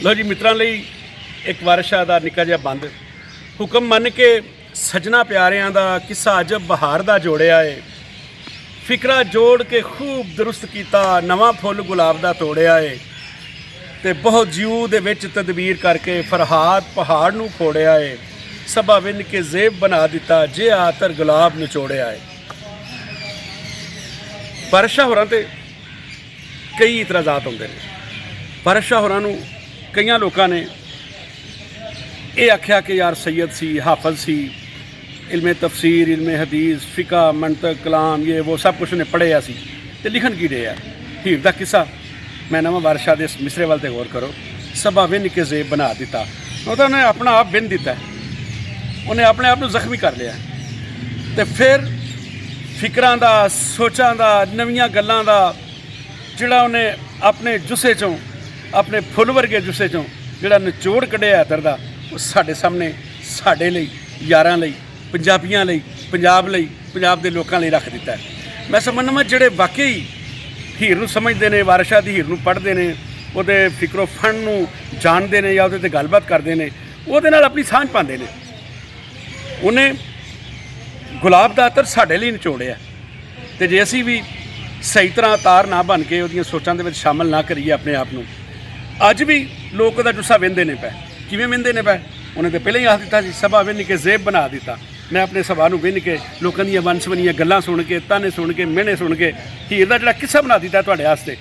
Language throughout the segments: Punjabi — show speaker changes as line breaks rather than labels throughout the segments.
लो जी मित्रों ਲਈ एक वारशा ਦਾ ਨਿੱਕਾ ਜਿਹਾ ਬੰਦ ਹੁਕਮ ਮੰਨ ਕੇ ਸਜਣਾ ਪਿਆਰਿਆਂ ਦਾ ਕਿੱਸਾ ਅਜਬ ਬਹਾਰ ਦਾ ਜੋੜਿਆ ਏ ਫਿਕਰਾ ਜੋੜ ਕੇ ਖੂਬ ਦਰੁਸਤ ਕੀਤਾ ਨਵਾਂ ਫੁੱਲ ਗੁਲਾਬ ਦਾ ਤੋੜਿਆ ਏ ਤੇ ਬਹੁਤ ਜਿਉ ਦੇ ਵਿੱਚ ਤਦਬੀਰ ਕਰਕੇ ਫਰਹਾਦ ਪਹਾੜ ਨੂੰ ਫੋੜਿਆ ਏ ਸਭਾ ਵਿੰਨ ਕੇ ਜ਼ੇਬ ਬਣਾ ਦਿੱਤਾ ਜੇ ਆਤਰ ਗੁਲਾਬ ਨਿਚੋੜਿਆ ਏ। ਬਾਦਸ਼ਾਹ ਹੋਰਾਂ ਤੇ ਕਈ ਇਤਰਾਜ਼ਾਤ ਹੁੰਦੇ ਨੇ। ਬਾਦਸ਼ਾਹ ਹੋਰਾਂ ਨੂੰ ਕਈਆਂ ਲੋਕਾਂ ਨੇ ਇਹ ਆਖਿਆ कि यार सैयद सी हाफज सी इल्मे तफसीर इल्मे हदीस फ़िका मंतक कलाम ये वो सब कुछ ने पढ़िया सी ते लिखन की डे यार हीर का किस्सा मैं नवा बादशाह दे मिसरे वाल ते गौर करो सबा विन के जेब बना दिता तो उन्हें अपना आप विन दिता है उन्हें अपने आप को जख्मी कर लिया तो फिर फिक्रां दा सोचां दा नवीं गल्लां दा जिहड़ा उन्हें अपने जुस्से चों अपने फुल वर्गे जुस्से चों जिहड़ा निचोड़ कढ़िया अतर दा ਉਹ ਸਾਡੇ ਸਾਹਮਣੇ ਸਾਡੇ ਲਈ ਯਾਰਾਂ ਲਈ ਪੰਜਾਬੀਆਂ ਲਈ ਪੰਜਾਬ ਦੇ ਲੋਕਾਂ ਲਈ ਰੱਖ ਦਿੱਤਾ ਹੈ। ਮੈਂ ਸਮਝਦਾ ਮੈਂ ਜਿਹੜੇ ਵਾਕਈ ਹੀਰ ਨੂੰ ਸਮਝਦੇ ਨੇ ਵਾਰਸ਼ਾ ਦੀ ਹੀਰ ਨੂੰ ਪੜ੍ਹਦੇ ਨੇ ਉਹਦੇ ਫਿਕਰੋ ਫਨ ਨੂੰ ਜਾਣਦੇ ਨੇ ਜਾਂ ਉਹਦੇ 'ਤੇ ਗੱਲਬਾਤ ਕਰਦੇ ਨੇ ਉਹਦੇ ਨਾਲ ਆਪਣੀ ਸਾਂਝ ਪਾਉਂਦੇ ਨੇ। ਉਹਨੇ ਗੁਲਾਬ ਦਾ ਅਤਰ ਸਾਡੇ ਲਈ ਨਿਚੋੜਿਆ ਅਤੇ ਜੇ ਅਸੀਂ ਵੀ ਸਹੀ ਤਰ੍ਹਾਂ ਤਾਰ ਨਾ ਬਣ ਕੇ ਉਹਦੀਆਂ ਸੋਚਾਂ ਦੇ ਵਿੱਚ ਸ਼ਾਮਲ ਨਾ ਕਰੀਏ ਆਪਣੇ ਆਪ ਨੂੰ ਅੱਜ ਵੀ ਲੋਕ ਉਹਦਾ ਜੁੱਸਾ ਵਿੰਦੇ ਨੇ ਪਏ ਕਿਵੇਂ ਵਿੰਦੇ ਨੇ ਪਏ ਉਹਨੇ ਤਾਂ ਪਹਿਲਾਂ ਹੀ ਆਖ ਦਿੱਤਾ ਸੀ ਸਭਾ ਵਿੰਨ ਕੇ ਜ਼ੇਬ ਬਣਾ ਦਿੱਤਾ। ਮੈਂ ਆਪਣੇ ਸਭਾ ਨੂੰ ਵਿੰਨ ਕੇ ਲੋਕਾਂ ਦੀਆਂ ਵੰਸਵੰਨੀਆਂ ਗੱਲਾਂ ਸੁਣ ਕੇ ਤਾਨੇ ਸੁਣ ਕੇ ਮਿਹਣੇ ਸੁਣ ਕੇ ਹੀਰ ਦਾ ਜਿਹੜਾ ਕਿੱਸਾ ਬਣਾ ਦਿੱਤਾ ਤੁਹਾਡੇ ਵਾਸਤੇ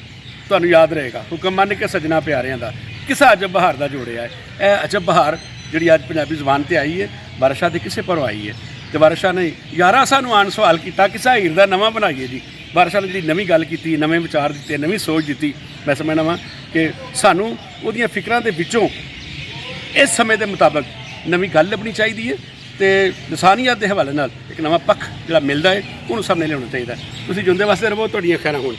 ਤੁਹਾਨੂੰ ਯਾਦ ਰਹੇਗਾ ਹੁਕਮ ਮੰਨ ਕੇ ਸਜਣਾ ਪਿਆਰਿਆਂ ਦਾ ਕਿੱਸਾ ਅਜਬ ਬਹਾਰ ਦਾ ਜੋੜਿਆ ਹੈ। ਇਹ ਅਜਬ ਬਹਾਰ ਜਿਹੜੀ ਅੱਜ ਪੰਜਾਬੀ ਜ਼ੁਬਾਨ 'ਤੇ ਆਈ ਹੈ ਬਾਦਸ਼ਾਹ ਦੇ ਕਿਸੇ ਪਰ ਆਈ ਹੈ ਅਤੇ ਬਾਦਸ਼ਾਹ ਨੇ 11 ਸਾਨੂੰ ਆਣ ਸਵਾਲ ਕੀਤਾ ਕਿੱਸਾ ਹੀਰ ਦਾ ਨਵਾਂ ਬਣਾਈਏ ਜੀ। ਬਾਦਸ਼ਾਹ ਨੇ ਜਿਹੜੀ ਨਵੀਂ ਗੱਲ ਕੀਤੀ ਨਵੇਂ ਵਿਚਾਰ ਦਿੱਤੇ ਨਵੀਂ ਸੋਚ ਦਿੱਤੀ ਮੈਂ ਸਮਝਦਾ ਵਾਂ ਕਿ ਸਾਨੂੰ ਉਹਦੀਆਂ ਫਿਕਰਾਂ ਦੇ ਵਿੱਚੋਂ ਇਸ ਸਮੇਂ ਦੇ ਮੁਤਾਬਕ ਨਵੀਂ ਗੱਲ ਲੱਭਣੀ ਚਾਹੀਦੀ ਹੈ ਅਤੇ ਇਨਸਾਨੀਅਤ ਦੇ ਹਵਾਲੇ ਨਾਲ ਇੱਕ ਨਵਾਂ ਪੱਖ ਜਿਹੜਾ ਮਿਲਦਾ ਹੈ ਉਹਨੂੰ ਸਾਹਮਣੇ ਲਿਆਉਣਾ ਚਾਹੀਦਾ। ਤੁਸੀਂ ਜਿਉਂਦੇ ਵਾਸਤੇ ਰਹੋ ਤੁਹਾਡੀਆਂ ਖੈਰਾਂ ਹੋਣ।